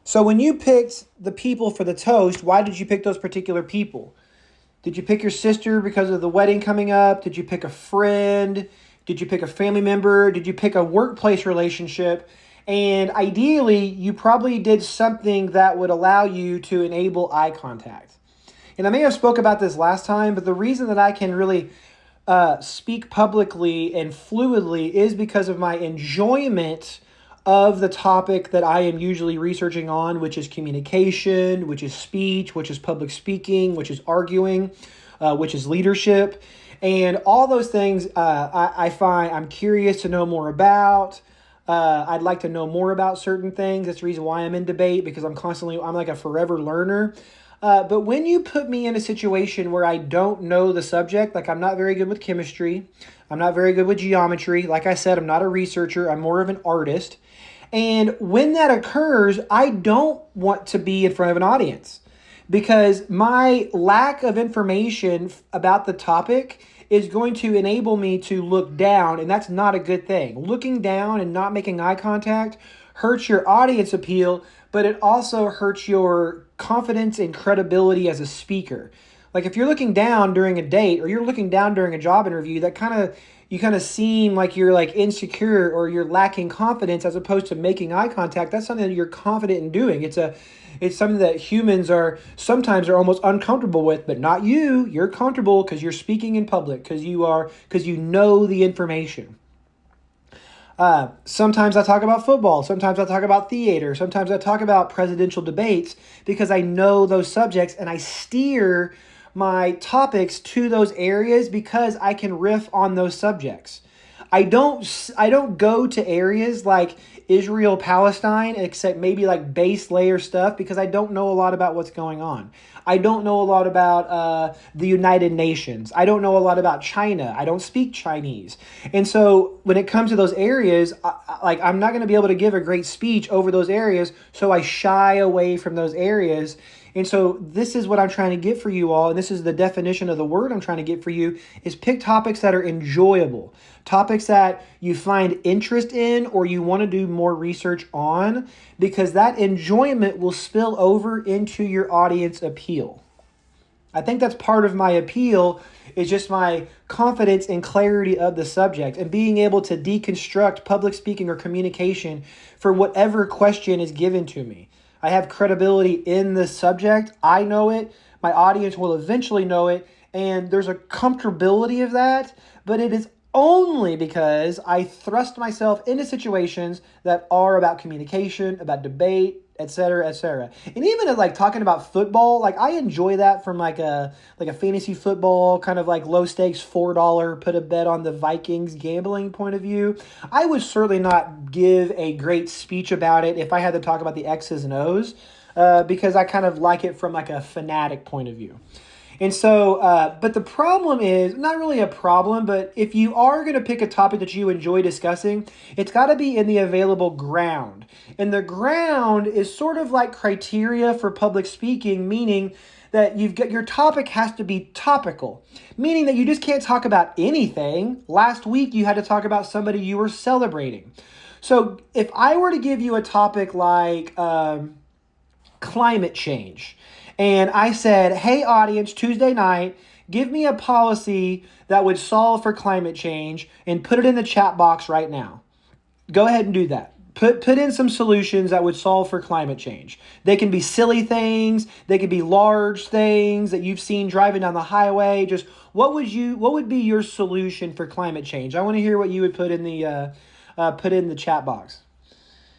So when you picked the people for the toast, why did you pick those particular people? Did you pick your sister because of the wedding coming up? Did you pick a friend? Did you pick a family member? Did you pick a workplace relationship? And ideally, you probably did something that would allow you to enable eye contact. And I may have spoke about this last time, but the reason that I can really speak publicly and fluidly is because of my enjoyment of the topic that I am usually researching on, which is communication, which is speech, which is public speaking, which is arguing, which is leadership. And all those things I find I'm curious to know more about. I'd like to know more about certain things. That's the reason why I'm in debate, because I'm like a forever learner. But when you put me in a situation where I don't know the subject, like I'm not very good with chemistry, I'm not very good with geometry. Like I said, I'm not a researcher, I'm more of an artist. And when that occurs, I don't want to be in front of an audience because my lack of information about the topic is going to enable me to look down, and that's not a good thing. Looking down and not making eye contact hurts your audience appeal, but it also hurts your confidence and credibility as a speaker. Like if you're looking down during a date or you're looking down during a job interview, that you kind of seem like you're like insecure or you're lacking confidence as opposed to making eye contact. That's something that you're confident in doing. It's something that humans are sometimes are almost uncomfortable with, but not you. You're comfortable because you're speaking in public, because you know the information. Sometimes I talk about football. Sometimes I talk about theater. Sometimes I talk about presidential debates because I know those subjects and I steer my topics to those areas because I can riff on those subjects. I don't go to areas like Israel, Palestine, except maybe like base layer stuff because I don't know a lot about what's going on. I don't know a lot about the United Nations. I don't know a lot about China. I don't speak Chinese. And so when it comes to those areas, I'm not going to be able to give a great speech over those areas. So I shy away from those areas. And so this is what I'm trying to get for you all, and this is the definition of the word I'm trying to get for you, is pick topics that are enjoyable, topics that you find interest in or you want to do more research on, because that enjoyment will spill over into your audience appeal. I think that's part of my appeal is just my confidence and clarity of the subject and being able to deconstruct public speaking or communication for whatever question is given to me. I have credibility in the subject. I know it. My audience will eventually know it. And there's a comfortability of that, but it is only because I thrust myself into situations that are about communication, about debate, etc., etc. And even at like talking about football, like I enjoy that from like a fantasy football kind of like low stakes $4 put a bet on the Vikings gambling point of view. I would certainly not give a great speech about it if I had to talk about the X's and O's, because I kind of like it from like a fanatic point of view. And so, but the problem is not really a problem, but if you are going to pick a topic that you enjoy discussing, it's got to be in the available ground. And the ground is sort of like criteria for public speaking, meaning that you've got your topic has to be topical, meaning that you just can't talk about anything. Last week, you had to talk about somebody you were celebrating. So if I were to give you a topic like climate change, and I said, hey, audience, Tuesday night, give me a policy that would solve for climate change and put it in the chat box right now. Go ahead and do that. Put in some solutions that would solve for climate change. They can be silly things. They could be large things that you've seen driving down the highway. Just what would be your solution for climate change? I want to hear what you would put in the chat box.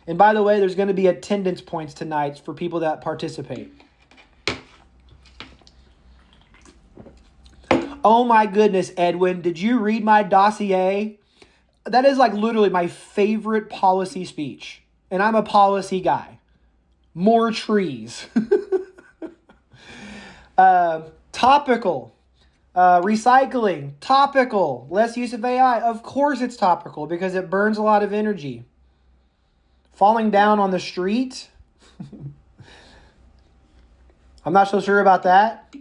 And by the way, there's going to be attendance points tonight for people that participate. Oh my goodness, Edwin, did you read my dossier? That is like literally my favorite policy speech. And I'm a policy guy. More trees. Topical. Recycling. Topical. Less use of AI. Of course it's topical because it burns a lot of energy. Falling down on the street. I'm not so sure about that.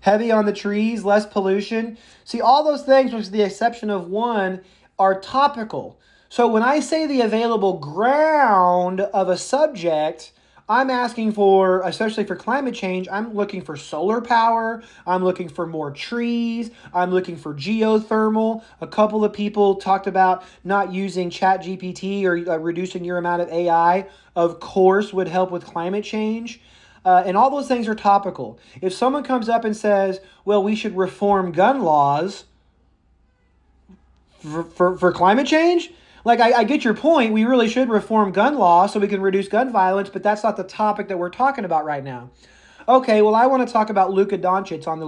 Heavy on the trees, less pollution. See, all those things, with the exception of one, are topical. So when I say the available ground of a subject, I'm asking for, especially for climate change, I'm looking for solar power. I'm looking for more trees. I'm looking for geothermal. A couple of people talked about not using ChatGPT or reducing your amount of AI, of course, would help with climate change. And all those things are topical. If someone comes up and says, well, we should reform gun laws for climate change, like, I get your point. We really should reform gun law so we can reduce gun violence, but that's not the topic that we're talking about right now. Okay, well, I want to talk about Luka Doncic on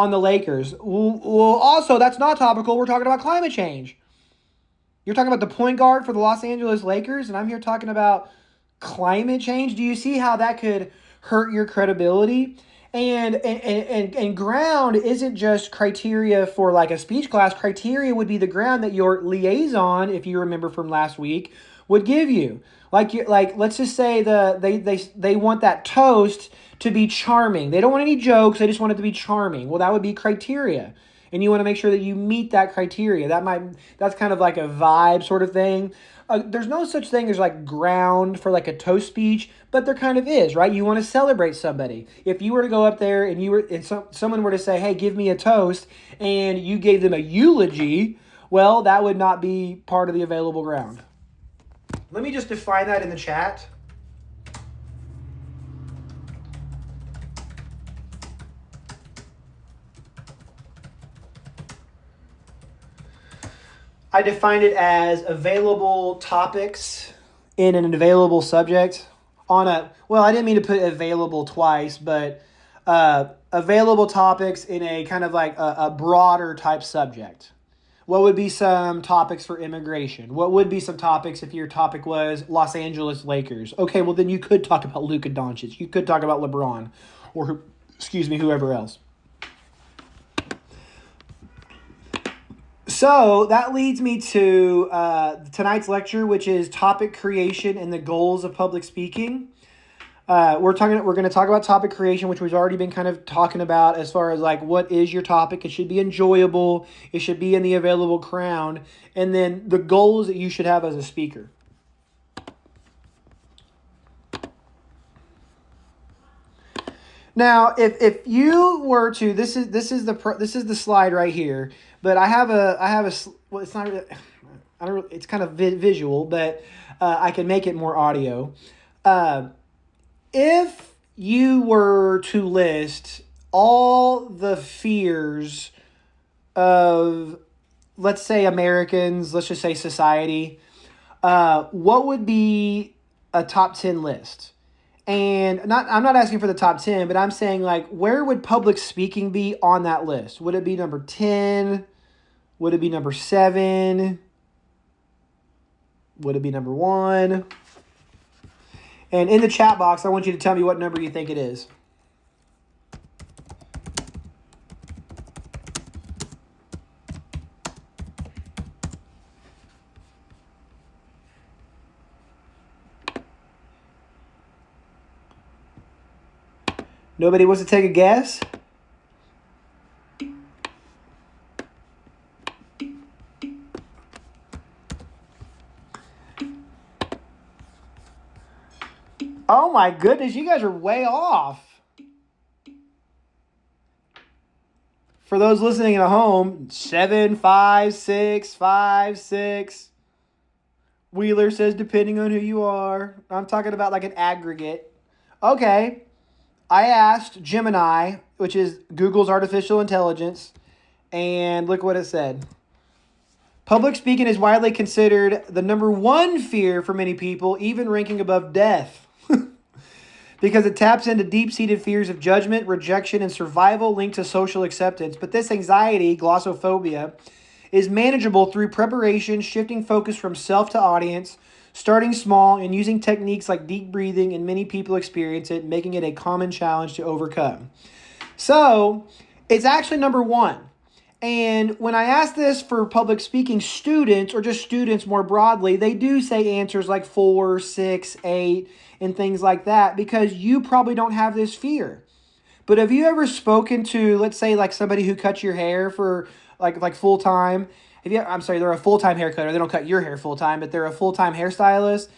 the Lakers. Well, also, that's not topical. We're talking about climate change. You're talking about the point guard for the Los Angeles Lakers, and I'm here talking about climate change. Do you see how that could hurt your credibility? And ground isn't just criteria for like a speech class. Criteria would be the ground that your liaison, if you remember from last week, would give you. Like let's just say they want that toast to be charming. They don't want any jokes. They just want it to be charming. Well, that would be criteria. And you want to make sure that you meet that criteria. That's kind of like a vibe sort of thing. There's no such thing as like ground for like a toast speech, but there kind of is, right? You want to celebrate somebody. If you were to go up there and someone were to say, "Hey, give me a toast," and you gave them a eulogy, well, that would not be part of the available ground. Let me just define that in the chat. I defined it as available topics in an available subject well, I didn't mean to put available twice, but available topics in a kind of like a broader type subject. What would be some topics for immigration? What would be some topics if your topic was Los Angeles Lakers? Okay, well, then you could talk about Luka Doncic. You could talk about LeBron or, whoever else. So that leads me to tonight's lecture, which is topic creation and the goals of public speaking. We're going to talk about topic creation, which we've already been kind of talking about as far as like what is your topic. It should be enjoyable. It should be in the available ground, and then the goals that you should have as a speaker. Now, if you were to, this is the slide right here, but I have a well, it's not really, I don't, it's kind of visual, but I can make it more audio. If you were to list all the fears of, let's say, Americans, let's just say society, what would be a top 10 list? And I'm not asking for the top 10, but I'm saying, like, where would public speaking be on that list? Would it be number 10? Would it be number 7? Would it be number 1? And in the chat box, I want you to tell me what number you think it is. Nobody wants to take a guess? Oh my goodness, you guys are way off. For those listening at home, 7, 5, 6, 5, 6. Wheeler says depending on who you are. I'm talking about like an aggregate. Okay. I asked Gemini, which is Google's artificial intelligence, and look what it said. Public speaking is widely considered the number 1 fear for many people, even ranking above death. Because it taps into deep-seated fears of judgment, rejection, and survival linked to social acceptance. But this anxiety, glossophobia, is manageable through preparation, shifting focus from self to audience, starting small, and using techniques like deep breathing, and many people experience it, making it a common challenge to overcome. So, it's actually number 1. And when I ask this for public speaking students, or just students more broadly, they do say answers like 4, 6, 8, and things like that, because you probably don't have this fear. But have you ever spoken to, let's say, like somebody who cuts your hair for like full time? I'm sorry, they're a full-time haircutter. They don't cut your hair full-time, but they're a full-time hairstylist.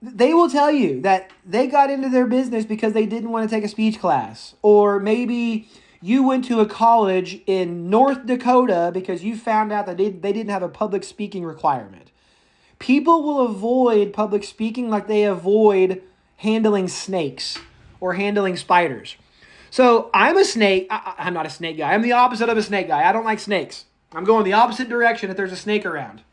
They will tell you that they got into their business because they didn't want to take a speech class. Or maybe you went to a college in North Dakota because you found out that they didn't have a public speaking requirement. People will avoid public speaking like they avoid handling snakes or handling spiders. So I'm a snake. I'm not a snake guy. I'm the opposite of a snake guy. I don't like snakes. I'm going the opposite direction if there's a snake around.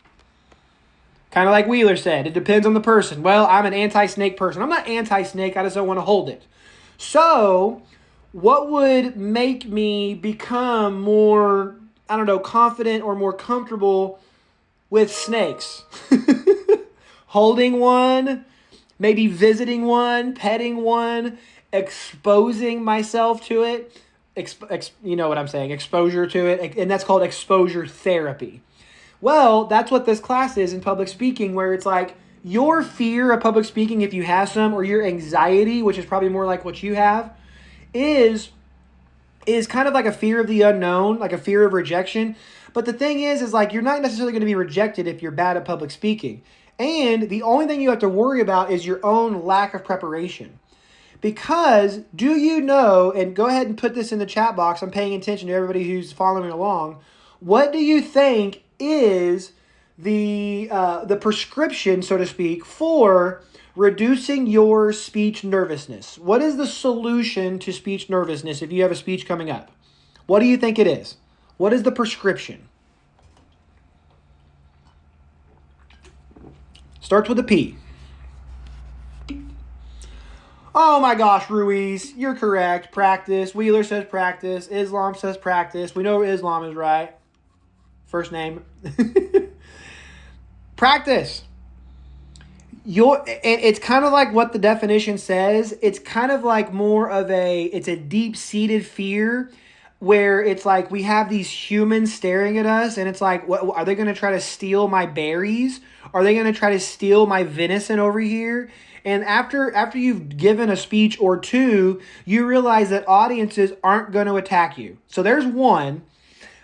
Kind of like Wheeler said, it depends on the person. Well, I'm an anti-snake person. I'm not anti-snake. I just don't want to hold it. So what would make me become more, I don't know, confident or more comfortable with snakes? Holding one, maybe visiting one, petting one, exposing myself to it. You know what I'm saying, exposure to it. And that's called exposure therapy. Well, that's what this class is in public speaking, where it's like your fear of public speaking, if you have some, or your anxiety, which is probably more like what you have, is kind of like a fear of the unknown, like a fear of rejection. But the thing is like you're not necessarily going to be rejected if you're bad at public speaking. And the only thing you have to worry about is your own lack of preparation. Because do you know, and go ahead and put this in the chat box, I'm paying attention to everybody who's following along, what do you think is the prescription, so to speak, for reducing your speech nervousness? What is the solution to speech nervousness if you have a speech coming up? What do you think it is? What is the prescription? Starts with a P. Oh my gosh, Ruiz, you're correct. Practice. Wheeler says practice. Islam says practice. We know Islam is right. First name. Practice. It's kind of like what the definition says. It's kind of like more of it's a deep-seated fear where it's like we have these humans staring at us and it's like, what, are they going to try to steal my berries? Are they going to try to steal my venison over here? And after you've given a speech or two, you realize that audiences aren't going to attack you. So there's one.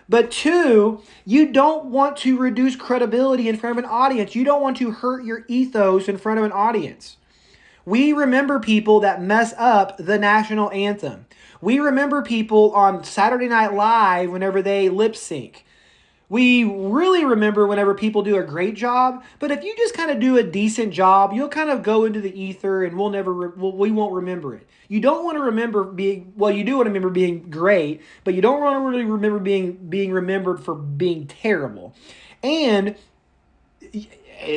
But two, you don't want to reduce credibility in front of an audience. You don't want to hurt your ethos in front of an audience. We remember people that mess up the national anthem. We remember people on Saturday Night Live whenever they lip sync. We really remember whenever people do a great job, but if you just kind of do a decent job, you'll kind of go into the ether and we won't remember it. You don't want to remember being, well, you do want to remember being great, but you don't want to really remember being remembered for being terrible. And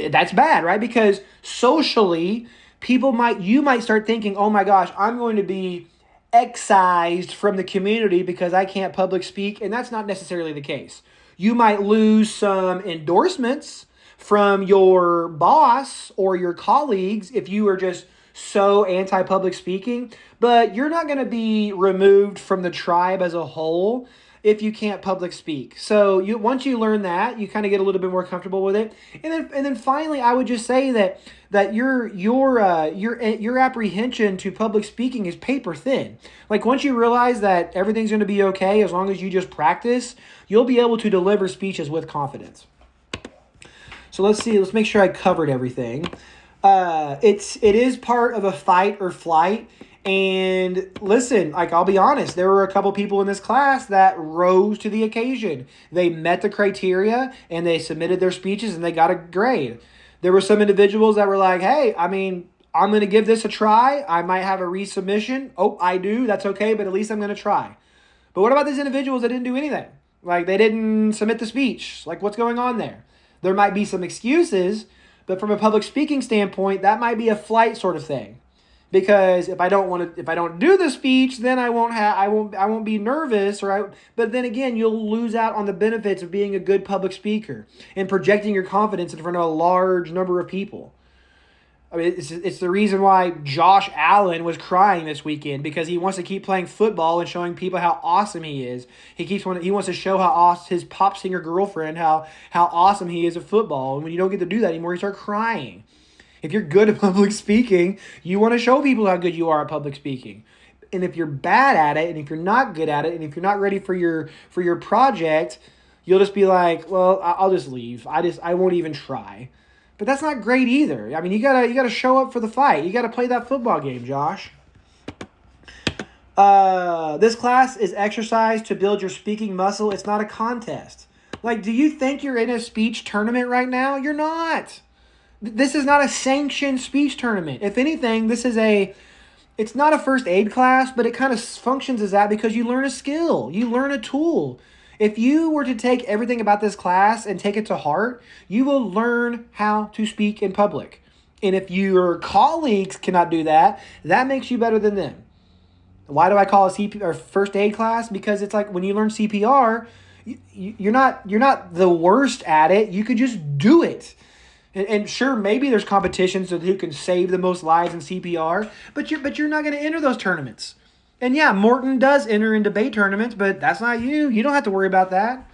that's bad, right? Because socially, you might start thinking, oh my gosh, I'm going to be excised from the community because I can't public speak, and that's not necessarily the case. You might lose some endorsements from your boss or your colleagues if you are just so anti-public speaking, but you're not going to be removed from the tribe as a whole if you can't public speak. So once you learn that, you kind of get a little bit more comfortable with it. And then finally, I would just say that your apprehension to public speaking is paper thin. Like once you realize that everything's going to be okay as long as you just practice, you'll be able to deliver speeches with confidence. So let's make sure I covered everything. It is part of a fight or flight. And listen, like I'll be honest, there were a couple people in this class that rose to the occasion. They met the criteria and they submitted their speeches and they got a grade. There were some individuals that were like, hey, I mean, I'm going to give this a try. I might have a resubmission. Oh, I do. That's okay, but at least I'm going to try. But what about these individuals that didn't do anything? Like they didn't submit the speech. Like what's going on there? There might be some excuses, but from a public speaking standpoint, that might be a flight sort of thing. Because if I don't do the speech, then I won't be nervous, right? But then again, you'll lose out on the benefits of being a good public speaker and projecting your confidence in front of a large number of people. I mean, it's the reason why Josh Allen was crying this weekend, because he wants to keep playing football and showing people how awesome he is. He wants to show how awesome his pop singer girlfriend, how awesome he is at football. And when you don't get to do that anymore, you start crying. If you're good at public speaking, you want to show people how good you are at public speaking. And if you're bad at it, and if you're not good at it, and if you're not ready for your project, you'll just be like, well, I'll just leave. I won't even try. But that's not great either. I mean, you gotta show up for the fight. You gotta play that football game, Josh. This class is exercise to build your speaking muscle. It's not a contest. Like, do you think you're in a speech tournament right now? You're not. This is not a sanctioned speech tournament. If anything, it's not a first aid class, but it kind of functions as that because you learn a skill. You learn a tool. If you were to take everything about this class and take it to heart, you will learn how to speak in public. And if your colleagues cannot do that, that makes you better than them. Why do I call a CPR or first aid class? Because it's like when you learn CPR, you're not the worst at it. You could just do it. And sure, maybe there's competitions of who can save the most lives in CPR, but you're not going to enter those tournaments. And yeah, Morton does enter in debate tournaments, but that's not you. You don't have to worry about that.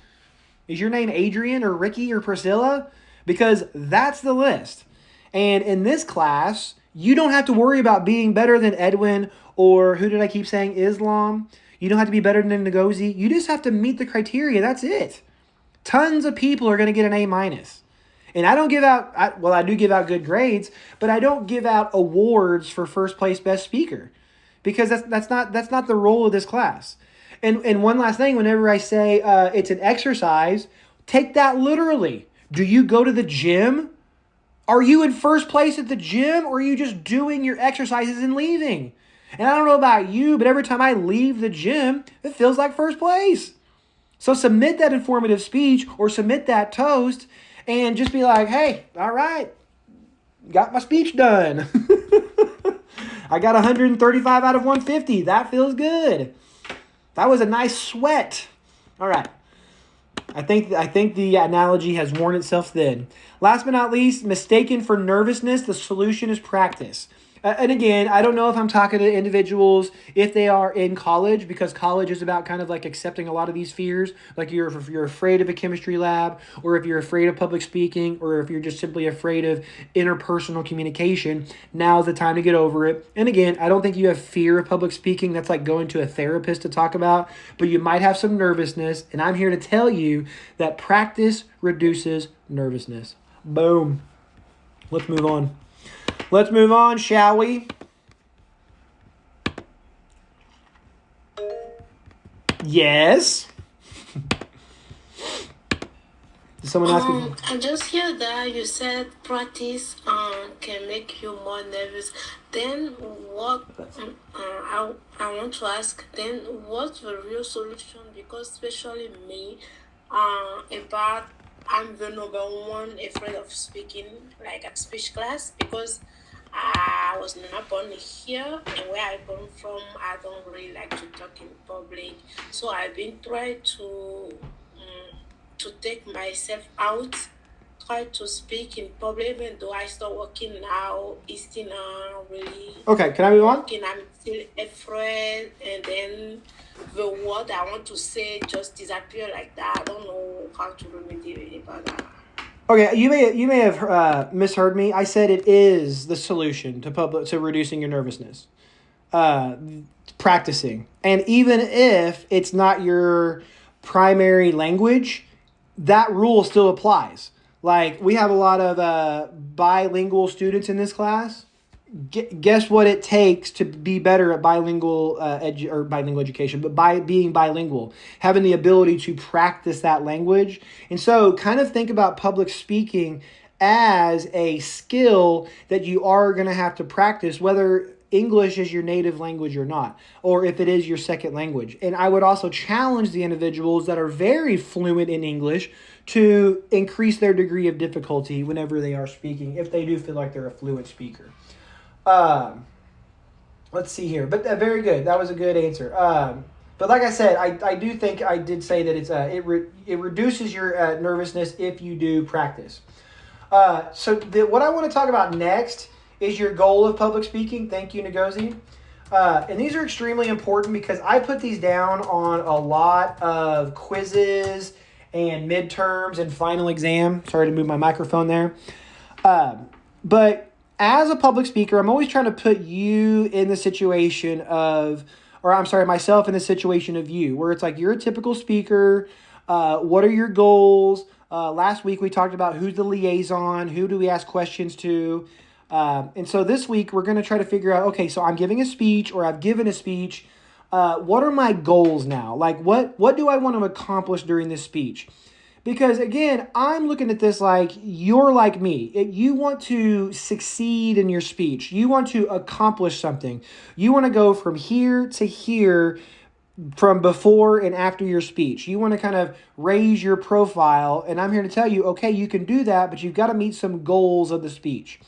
Is your name Adrian or Ricky or Priscilla? Because that's the list. And in this class, you don't have to worry about being better than Edwin or who did I keep saying? Islam. You don't have to be better than Ngozi. You just have to meet the criteria. That's it. Tons of people are going to get an A-. And I don't give out, I do give out good grades, but I don't give out awards for first place best speaker because that's not the role of this class. And one last thing, whenever I say it's an exercise, take that literally. Do you go to the gym? Are you in first place at the gym, or are you just doing your exercises and leaving? And I don't know about you, but every time I leave the gym, it feels like first place. So submit that informative speech or submit that toast and just be like, hey, all right, got my speech done. I got 135 out of 150. That feels good. That was a nice sweat. All right. I think the analogy has worn itself thin. Last but not least, mistaken for nervousness, the solution is practice. And again, I don't know if I'm talking to individuals if they are in college, because college is about kind of like accepting a lot of these fears. Like if you're afraid of a chemistry lab, or if you're afraid of public speaking, or if you're just simply afraid of interpersonal communication, now's the time to get over it. And again, I don't think you have fear of public speaking. That's like going to a therapist to talk about, but you might have some nervousness. And I'm here to tell you that practice reduces nervousness. Boom. Let's move on. Let's move on, shall we? Yes. Did someone ask me? I just hear that you said practice can make you more nervous. Then what? I want to ask. Then what's the real solution? Because especially me, about I'm the number one afraid of speaking like at speech class because I was not born here and where I come from I don't really like to talk in public. So I've been trying to take myself out, try to speak in public even though I start working now, it's still not really Okay, can I move on? working. I'm still afraid and then the word I want to say just disappear like that. I don't know how to remedy about that. Okay, you may have misheard me. I said it is the solution to reducing your nervousness. Practicing. And even if it's not your primary language, that rule still applies. Like, we have a lot of bilingual students in this class. Guess what it takes to be better at bilingual education, but by being bilingual, having the ability to practice that language. And so kind of think about public speaking as a skill that you are going to have to practice, whether English is your native language or not, or if it is your second language. And I would also challenge the individuals that are very fluent in English to increase their degree of difficulty whenever they are speaking, if they do feel like they're a fluent speaker. Let's see here, but very good. That was a good answer. But like I said, I do think I did say that it reduces your nervousness if you do practice. What I want to talk about next is your goal of public speaking. Thank you, Ngozi. And these are extremely important because I put these down on a lot of quizzes and midterms and final exam. Sorry to move my microphone there. But as a public speaker, I'm always trying to put you in the situation of, myself in the situation of you, where it's like you're a typical speaker. What are your goals? Last week we talked about who's the liaison, who do we ask questions to. And so this week we're going to try to figure out, okay, so I'm giving a speech or I've given a speech. What are my goals now? Like what do I want to accomplish during this speech? Because again, I'm looking at this like you're like me. You want to succeed in your speech. You want to accomplish something. You want to go from here to here from before and after your speech. You want to kind of raise your profile. And I'm here to tell you, okay, you can do that, but you've got to meet some goals of the speech.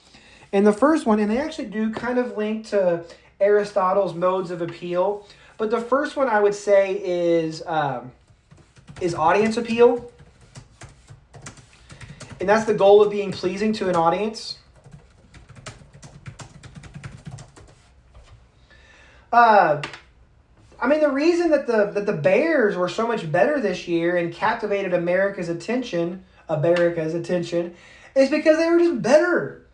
And the first one, and they actually do kind of link to Aristotle's modes of appeal. But the first one I would say is audience appeal. And that's the goal of being pleasing to an audience. I mean, the reason that the Bears were so much better this year and captivated America's attention, is because they were just better.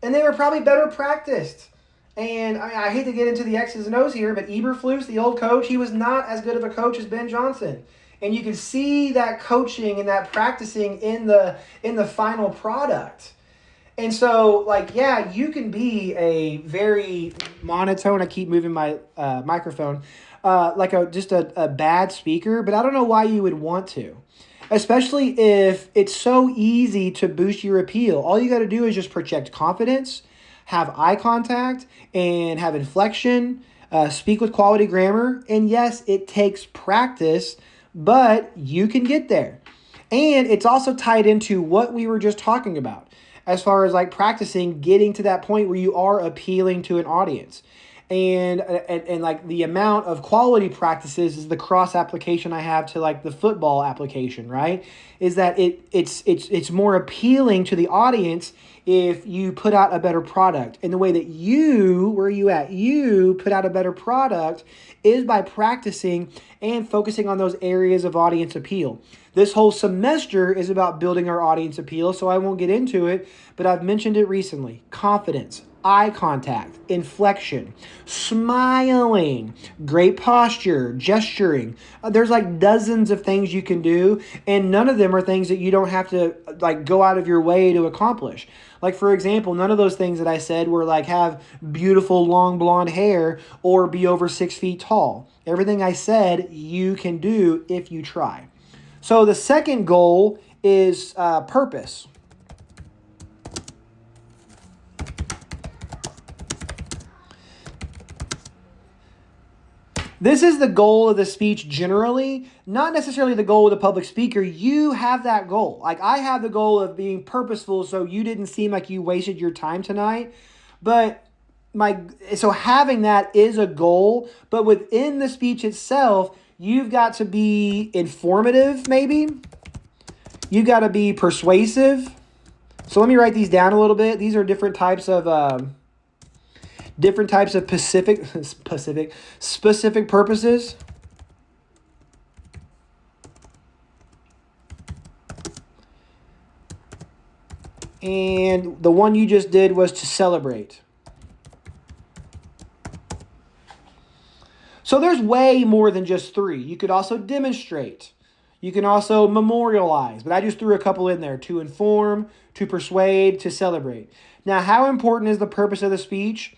And they were probably better practiced. And I hate to get into the X's and O's here, but Eberflus, the old coach, he was not as good of a coach as Ben Johnson. And you can see that coaching and that practicing in the final product. And so, like, yeah, you can be a very monotone. I keep moving my microphone. Like just a bad speaker, but I don't know why you would want to. Especially if it's so easy to boost your appeal. All you got to do is just project confidence, have eye contact, and have inflection, speak with quality grammar. And yes, it takes practice, but you can get there. And it's also tied into what we were just talking about as far as like practicing getting to that point where you are appealing to an audience. And like the amount of quality practices is the cross application I have to like the football application, right? Is that it's more appealing to the audience if you put out a better product. And the way that you put out a better product is by practicing and focusing on those areas of audience appeal. This whole semester is about building our audience appeal, so I won't get into it, but I've mentioned it recently. Confidence, eye contact, inflection, smiling, great posture, gesturing. There's like dozens of things you can do, and none of them are things that you don't have to like go out of your way to accomplish. Like, for example, none of those things that I said were like have beautiful long blonde hair or be over 6 feet tall. Everything I said you can do if you try. So the second goal is purpose. This is the goal of the speech generally, not necessarily the goal of the public speaker. You have that goal. Like I have the goal of being purposeful so you didn't seem like you wasted your time tonight. But so having that is a goal, but within the speech itself, you've got to be informative maybe. You've got to be persuasive. So let me write these down a little bit. These are different types of specific purposes. And the one you just did was to celebrate. So there's way more than just 3. You could also demonstrate. You can also memorialize, but I just threw a couple in there: to inform, to persuade, to celebrate. Now, how important is the purpose of the speech?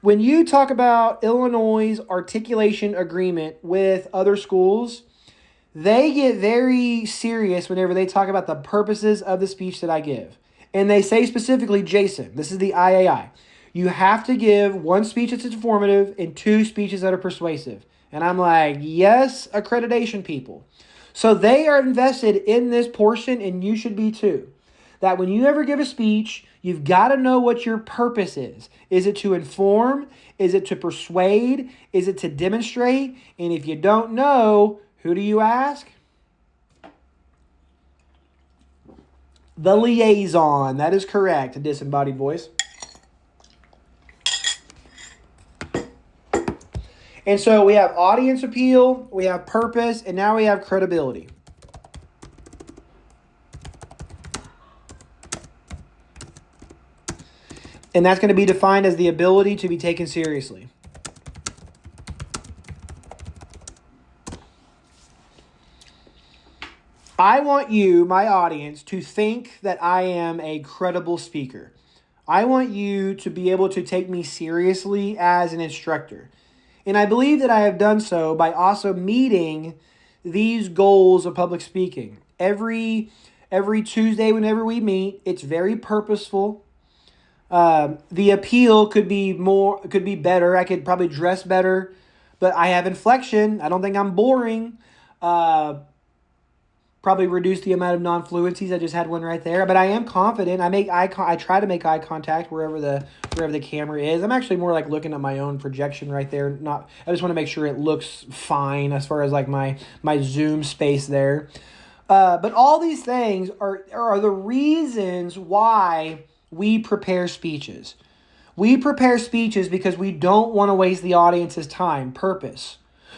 When you talk about Illinois' articulation agreement with other schools, they get very serious whenever they talk about the purposes of the speech that I give. And they say specifically, Jason, this is the IAI, you have to give 1 speech that's informative and 2 speeches that are persuasive. And I'm like, yes, accreditation people. So they are invested in this portion, and you should be too. That when you ever give a speech, you've got to know what your purpose is. Is it to inform? Is it to persuade? Is it to demonstrate? And if you don't know, who do you ask? The liaison. That is correct, a disembodied voice. And so we have audience appeal, we have purpose, and now we have credibility. And that's going to be defined as the ability to be taken seriously. I want you, my audience, to think that I am a credible speaker. I want you to be able to take me seriously as an instructor. And I believe that I have done so by also meeting these goals of public speaking. Every Tuesday, whenever we meet, it's very purposeful. The appeal could be better. I could probably dress better, but I have inflection. I don't think I'm boring. Probably reduce the amount of non-fluencies. I just had one right there, but I am confident. I try to make eye contact wherever the camera is. I'm actually more like looking at my own projection right there. I just want to make sure it looks fine as far as like my zoom space there. But all these things are the reasons why we prepare speeches. We prepare speeches because we don't want to waste the audience's time. Purpose.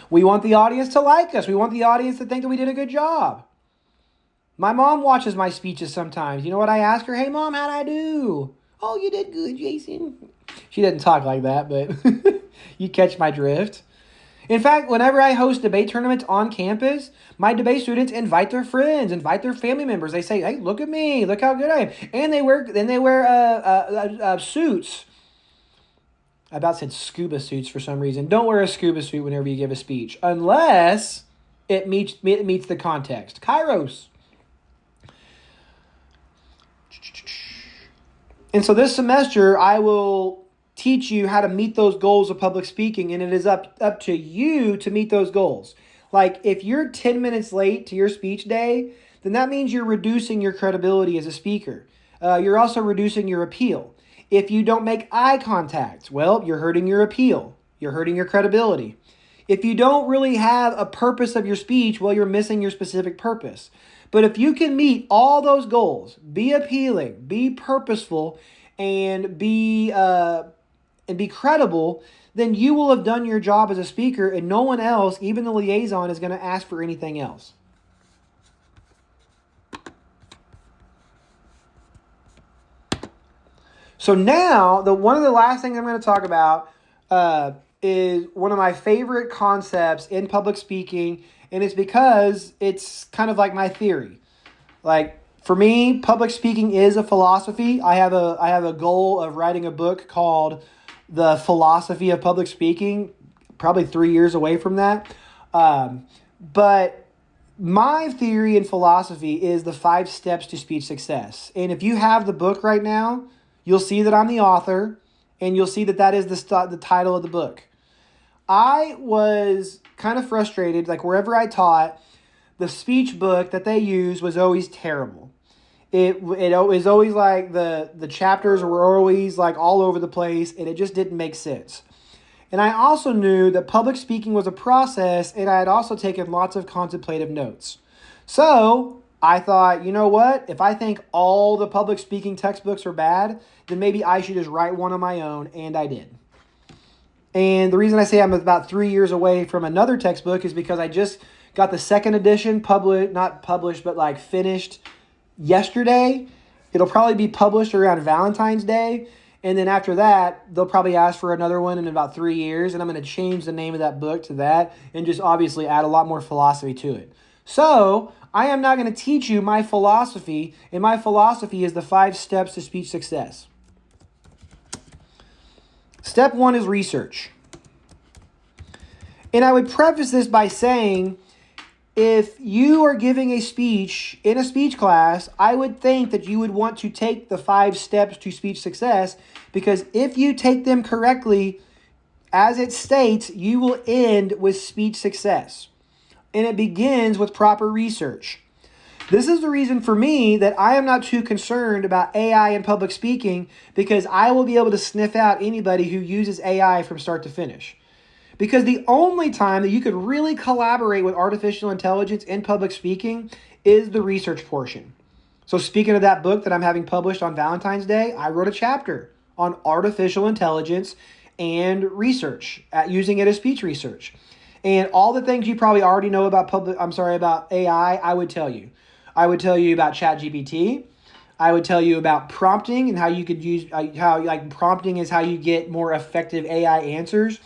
We want the audience to like us. We want the audience to think that we did a good job. My mom watches my speeches sometimes. You know what I ask her? Hey, Mom, how'd I do? Oh, you did good, Jason. She doesn't talk like that, but you catch my drift. In fact, whenever I host debate tournaments on campus, my debate students invite their friends, invite their family members. They say, "Hey, look at me! Look how good I am!" And they wear suits. I about said scuba suits for some reason. Don't wear a scuba suit whenever you give a speech, unless it meets the context. Kairos. And so this semester, I will teach you how to meet those goals of public speaking, and it is up to you to meet those goals. Like, if you're 10 minutes late to your speech day, then that means you're reducing your credibility as a speaker. You're also reducing your appeal. If you don't make eye contact, well, you're hurting your appeal. You're hurting your credibility. If you don't really have a purpose of your speech, well, you're missing your specific purpose. But if you can meet all those goals, be appealing, be purposeful, and be credible, then you will have done your job as a speaker, and no one else, even the liaison, is going to ask for anything else. So now, one of the last things I'm going to talk about is one of my favorite concepts in public speaking, and it's because it's kind of like my theory. Like, for me, public speaking is a philosophy. I have a goal of writing a book called The Philosophy of Public Speaking, probably 3 years away from that. But my theory and philosophy is the 5 steps to speech success. And if you have the book right now, you'll see that I'm the author, and you'll see that is the title of the book. I was kind of frustrated, like wherever I taught, the speech book that they used was always terrible. It was always like the chapters were always like all over the place, and it just didn't make sense. And I also knew that public speaking was a process, and I had also taken lots of contemplative notes. So I thought, you know what? If I think all the public speaking textbooks are bad, then maybe I should just write one on my own, and I did. And the reason I say I'm about 3 years away from another textbook is because I just got the second edition finished yesterday. It'll probably be published around Valentine's Day. And then after that, they'll probably ask for another one in about 3 years. And I'm going to change the name of that book to that and just obviously add a lot more philosophy to it. So I am now going to teach you my philosophy. And my philosophy is the 5 steps to speech success. Step 1 is research. And I would preface this by saying, if you are giving a speech in a speech class, I would think that you would want to take the 5 steps to speech success, because if you take them correctly, as it states, you will end with speech success. And it begins with proper research. This is the reason for me that I am not too concerned about AI and public speaking, because I will be able to sniff out anybody who uses AI from start to finish. Because the only time that you could really collaborate with artificial intelligence in public speaking is the research portion. So speaking of that book that I'm having published on Valentine's Day, I wrote a chapter on artificial intelligence and research, using it as speech research. And all the things you probably already know about about AI, I would tell you. I would tell you about ChatGPT. I would tell you about prompting and how you could use prompting is how you get more effective AI answers.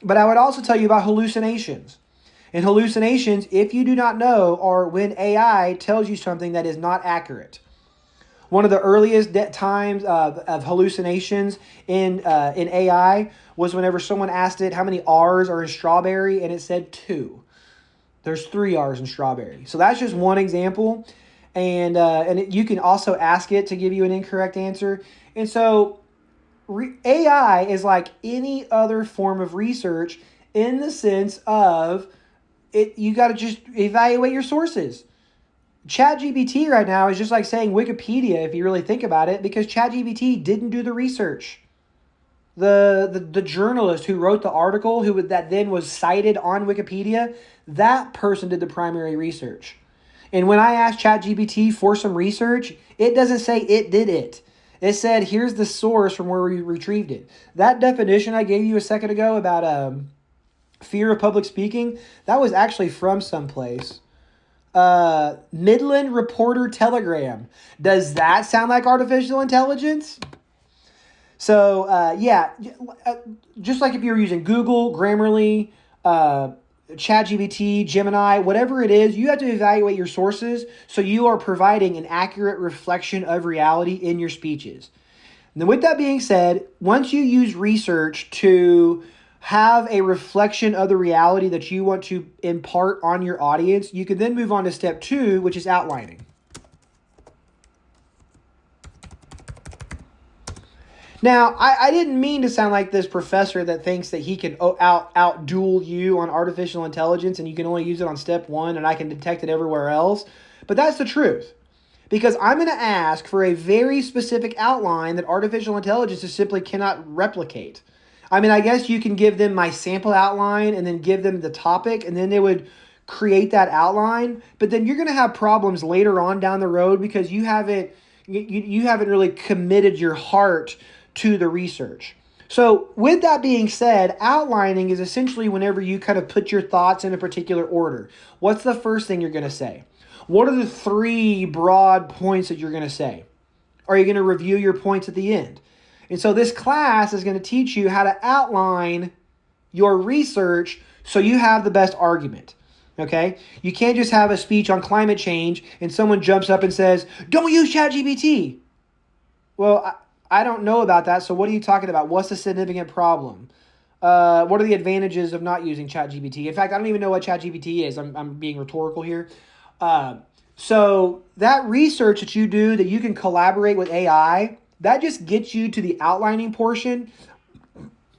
But I would also tell you about hallucinations. And hallucinations, if you do not know, are when AI tells you something that is not accurate. One of the earliest times of hallucinations in AI was whenever someone asked it how many R's are in strawberry, and it said 2. There's 3 R's in strawberry. So that's just one example. And you can also ask it to give you an incorrect answer. And so AI is like any other form of research in the sense of it. You got to just evaluate your sources. ChatGPT right now is just like saying Wikipedia if you really think about it, because ChatGPT didn't do the research. The journalist who wrote the article, that then was cited on Wikipedia, that person did the primary research. And when I asked ChatGPT for some research, it doesn't say it did it. It said, here's the source from where we retrieved it. That definition I gave you a second ago about fear of public speaking, that was actually from someplace. Midland Reporter Telegram. Does that sound like artificial intelligence? So, just like if you're using Google, Grammarly, ChatGPT, Gemini, whatever it is, you have to evaluate your sources so you are providing an accurate reflection of reality in your speeches. Now, with that being said, once you use research to have a reflection of the reality that you want to impart on your audience, you can then move on to step 2, which is outlining. Now, I didn't mean to sound like this professor that thinks that he can out-duel you on artificial intelligence and you can only use it on step 1 and I can detect it everywhere else. But that's the truth. Because I'm going to ask for a very specific outline that artificial intelligence just simply cannot replicate. I mean, I guess you can give them my sample outline and then give them the topic and then they would create that outline. But then you're going to have problems later on down the road because you haven't really committed your heart to the research. So with that being said, outlining is essentially whenever you kind of put your thoughts in a particular order. What's the first thing you're going to say? What are the 3 broad points that you're going to say? Are you going to review your points at the end? And so this class is going to teach you how to outline your research so you have the best argument. Okay? You can't just have a speech on climate change and someone jumps up and says, don't use ChatGPT. Well, I don't know about that, so what are you talking about? What's the significant problem? What are the advantages of not using ChatGPT? In fact, I don't even know what ChatGPT is. I'm being rhetorical here. So that research that you do, that you can collaborate with AI, that just gets you to the outlining portion.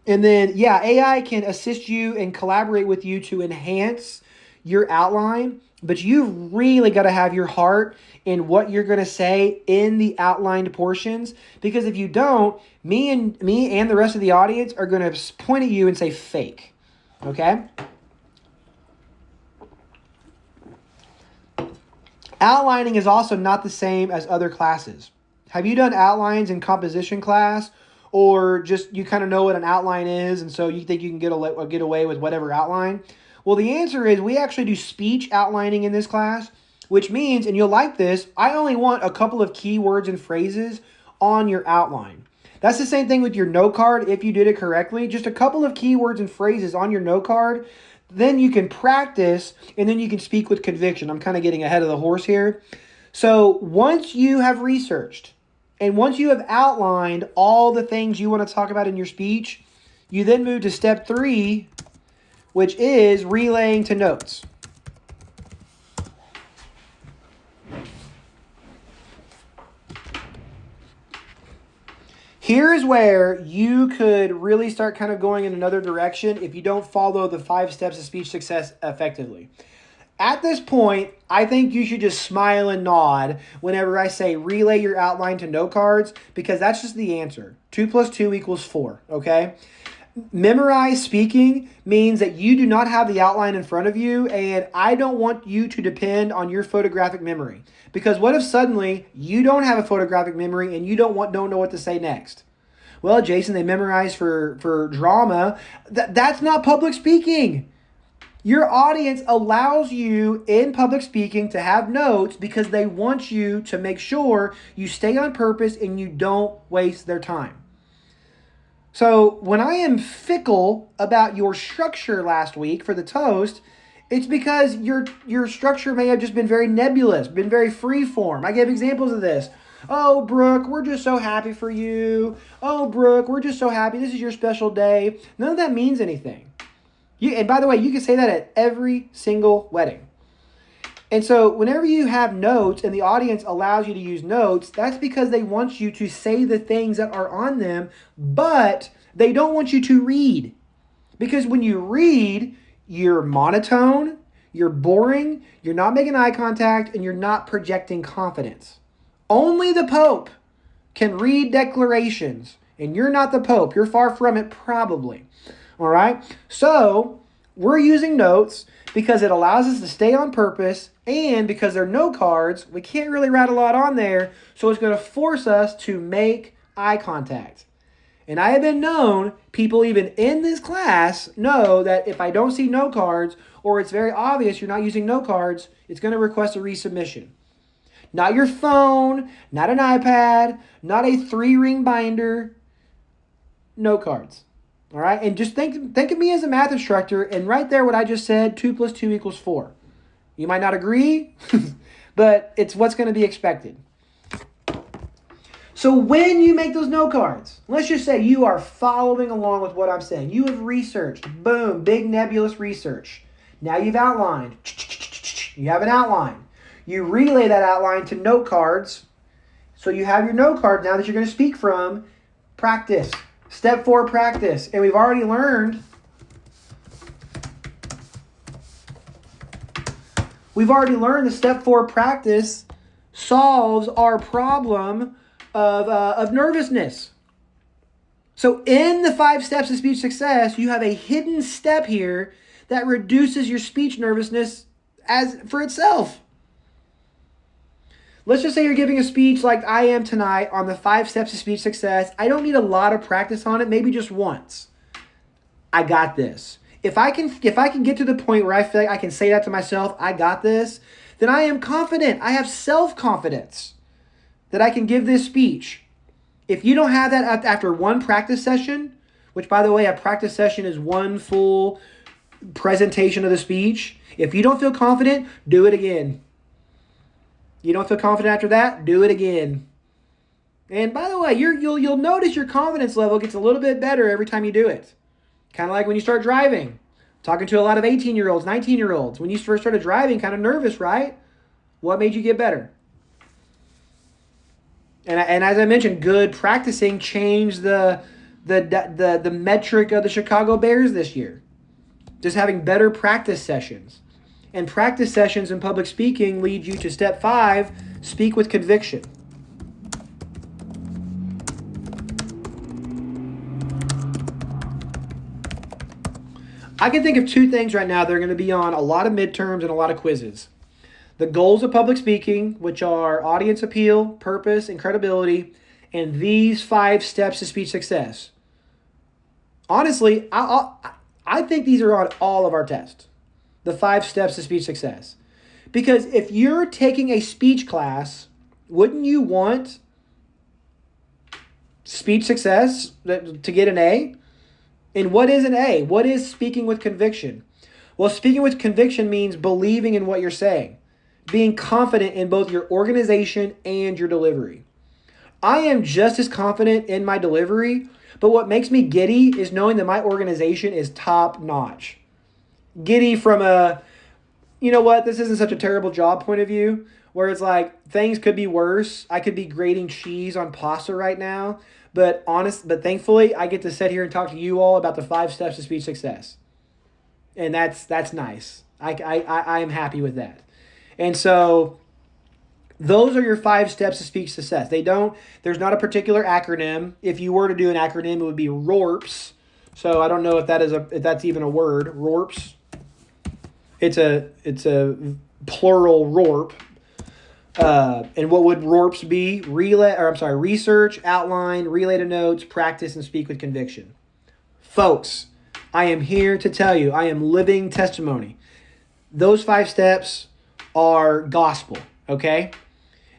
And then, AI can assist you and collaborate with you to enhance your outline, but you've really got to have your heart in what you're going to say in the outlined portions, because if you don't, me and the rest of the audience are going to point at you and say fake. Okay? Outlining is also not the same as other classes. Have you done outlines in composition class, or just you kind of know what an outline is and so you think you can get away with whatever outline? Well, the answer is we actually do speech outlining in this class, which means, and you'll like this, I only want a couple of keywords and phrases on your outline. That's the same thing with your note card if you did it correctly. Just a couple of keywords and phrases on your note card. Then you can practice and then you can speak with conviction. I'm kind of getting ahead of the horse here. So once you have researched and once you have outlined all the things you want to talk about in your speech, you then move to step 3, which is relaying to notes. Here's where you could really start kind of going in another direction if you don't follow the 5 steps of speech success effectively. At this point, I think you should just smile and nod whenever I say relay your outline to note cards, because that's just the answer. 2 + 2 = 4, okay? Memorize speaking means that you do not have the outline in front of you, and I don't want you to depend on your photographic memory. Because what if suddenly you don't have a photographic memory and you don't know what to say next? Well, Jason, they memorize for drama. That's not public speaking. Your audience allows you in public speaking to have notes because they want you to make sure you stay on purpose and you don't waste their time. So when I am fickle about your structure last week for the toast, It's because your structure may have just been very nebulous, been very free form. I gave examples of this. Oh, Brooke, we're just so happy for you. Oh, Brooke, we're just so happy. This is your special day. None of that means anything. And by the way, you can say that at every single wedding. And so whenever you have notes and the audience allows you to use notes, that's because they want you to say the things that are on them, but they don't want you to read. Because when you read, you're monotone, you're boring, you're not making eye contact, and you're not projecting confidence. Only the Pope can read declarations, and you're not the Pope. You're far from it, probably. All right? So we're using notes because it allows us to stay on purpose, and because there are note cards, we can't really write a lot on there, so it's going to force us to make eye contact. And I have been known, people even in this class know that if I don't see note cards, or it's very obvious you're not using note cards, it's going to request a resubmission. Not your phone, not an iPad, not a 3-ring binder, note cards. All right? And just think of me as a math instructor, and right there what I just said, 2 + 2 = 4. You might not agree, but it's what's going to be expected. So when you make those note cards, let's just say you are following along with what I'm saying. You have researched. Boom, big nebulous research. Now you've outlined. You have an outline. You relay that outline to note cards. So you have your note card now that you're going to speak from. Practice. Step 4, practice. And we've already learned the step 4 practice solves our problem of nervousness. So in the 5 steps of speech success, you have a hidden step here that reduces your speech nervousness for itself. Let's just say you're giving a speech like I am tonight on the 5 steps of speech success. I don't need a lot of practice on it, maybe just once. I got this. If I can get to the point where I feel like I can say that to myself, I got this, then I am confident. I have self-confidence that I can give this speech. If you don't have that after one practice session, which by the way, a practice session is one full presentation of the speech. If you don't feel confident, do it again. You don't feel confident after that, do it again. And by the way, you'll notice your confidence level gets a little bit better every time you do it. Kind of like when you start driving. Talking to a lot of 18-year-olds, 19-year-olds. When you first started driving, kind of nervous, right? What made you get better? And as I mentioned, good practicing changed the metric of the Chicago Bears this year. Just having better practice sessions. And practice sessions in public speaking lead you to step 5, speak with conviction. I can think of 2 things right now that are going to be on a lot of midterms and a lot of quizzes. The goals of public speaking, which are audience appeal, purpose, and credibility, and these 5 steps to speech success. Honestly, I think these are on all of our tests. The 5 steps to speech success. Because if you're taking a speech class, wouldn't you want speech success to get an A? And what is an A? What is speaking with conviction? Well, speaking with conviction means believing in what you're saying. Being confident in both your organization and your delivery. I am just as confident in my delivery, but what makes me giddy is knowing that my organization is top notch. Giddy from a, you know what, this isn't such a terrible job point of view, where it's like things could be worse. I could be grating cheese on pasta right now, but thankfully I get to sit here and talk to you all about the 5 steps to speech success. And that's nice. I am happy with that. And so those are your 5 steps to speech success. There's not a particular acronym. If you were to do an acronym, it would be RORPS. So I don't know if that's even a word, RORPS. It's a plural RORP. And what would RORPS be? Research, outline, relay to notes, practice, and speak with conviction. Folks, I am here to tell you, I am living testimony. Those 5 steps are gospel, okay?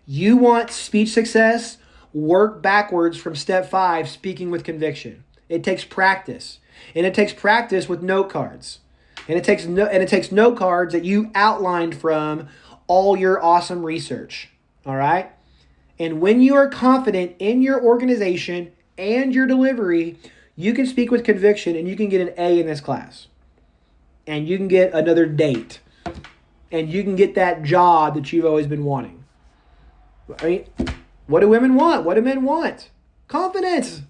You want speech success? Work backwards from step 5, speaking with conviction. It takes practice. And it takes practice with note cards. And it takes note cards that you outlined from all your awesome research. All right? And when you are confident in your organization and your delivery, you can speak with conviction and you can get an A in this class. And you can get another date. And you can get that job that you've always been wanting. I mean, what do women want? What do men want? Confidence.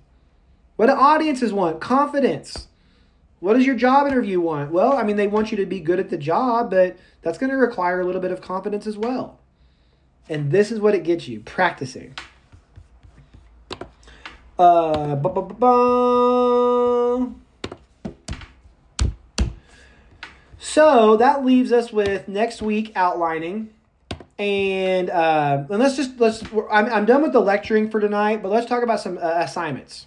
What do audiences want? Confidence. What does your job interview want? Well, I mean, they want you to be good at the job, but that's going to require a little bit of confidence as well. And this is what it gets you, practicing. So that leaves us with next week outlining. And I'm done with the lecturing for tonight, but let's talk about some assignments.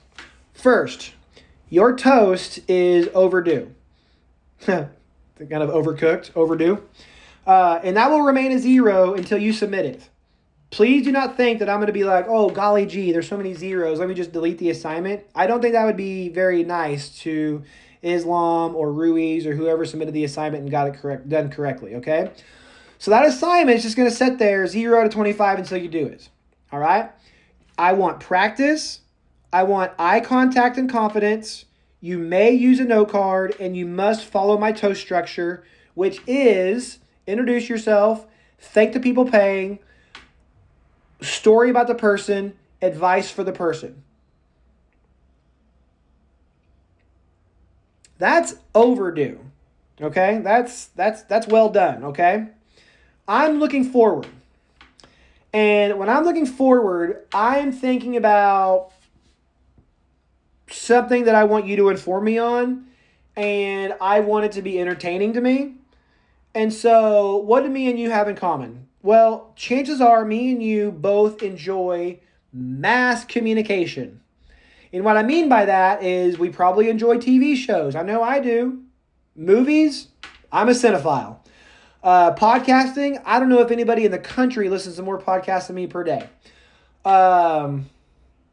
First, your toast is overdue. Kind of overcooked, overdue. And that will remain a 0 until you submit it. Please do not think that I'm going to be like, oh, golly gee, there's so many zeros, let me just delete the assignment. I don't think that would be very nice to Islam or Ruiz or whoever submitted the assignment and got it done correctly, okay? So that assignment is just going to sit there 0 to 25 until you do it, all right? I want practice. I want eye contact and confidence. You may use a note card, and you must follow my toast structure, which is introduce yourself, thank the people paying, story about the person, advice for the person. That's overdue, okay? That's well done, okay? I'm looking forward. And when I'm looking forward, I'm thinking about something that I want you to inform me on, and I want it to be entertaining to me. And so what do me and you have in common? Well, chances are me and you both enjoy mass communication. And what I mean by that is we probably enjoy TV shows. I know I do. Movies, I'm a cinephile. Podcasting, I don't know if anybody in the country listens to more podcasts than me per day.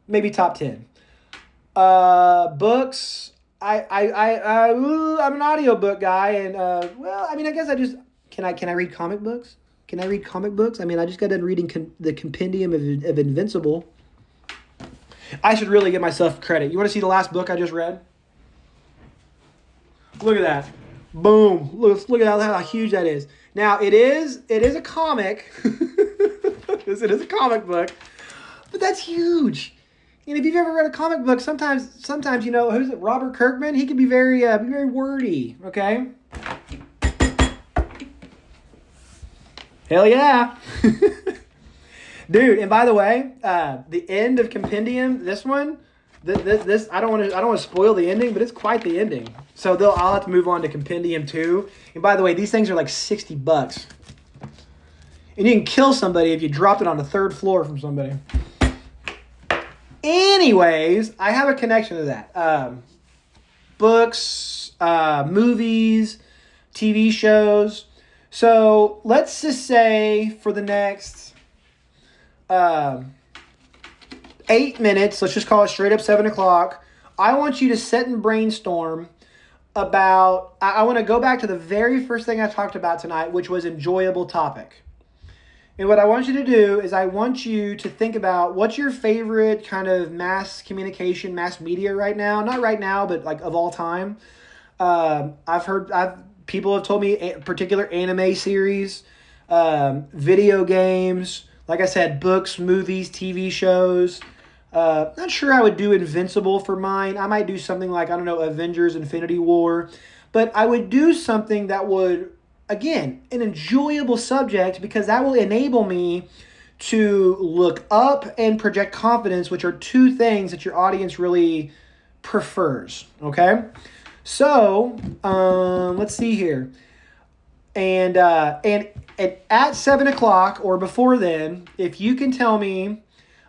Maybe top 10. Books, I'm an audiobook guy, and I guess can I read comic books? Can I read comic books? I mean, I just got done reading the Compendium of Invincible. I should really give myself credit. You want to see the last book I just read? Look at that. Boom. Look at how huge that is. Now, it is a comic. It is a comic book. But that's huge. And if you've ever read a comic book, sometimes who's it? Robert Kirkman. He can be very wordy. Okay. Hell yeah, dude! And by the way, the end of Compendium, this one, this I don't want to spoil the ending, but it's quite the ending. So I'll have to move on to Compendium 2. And by the way, these things are like $60, and you can kill somebody if you dropped it on the 3rd floor from somebody. Anyways, I have a connection to that. Books, movies, TV shows. So let's just say for the next 8 minutes, let's just call it straight up 7 o'clock, I want you to sit and brainstorm about, I want to go back to the very first thing I talked about tonight, which was enjoyable topic. And what I want you to do is I want you to think about what's your favorite kind of mass communication, mass media right now. Not right now, but like of all time. People have told me a particular anime series, video games, like I said, books, movies, TV shows. Not sure I would do Invincible for mine. I might do something like, I don't know, Avengers Infinity War. But I would do something that would, again, an enjoyable subject, because that will enable me to look up and project confidence, which are 2 things that your audience really prefers, okay? So, let's see here. And at 7 o'clock or before then, if you can tell me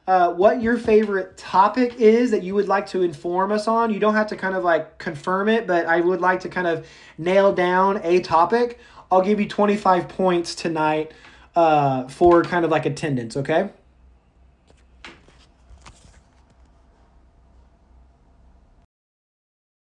what your favorite topic is that you would like to inform us on, you don't have to kind of like confirm it, but I would like to kind of nail down a topic. I'll give you 25 points tonight for kind of like attendance, okay?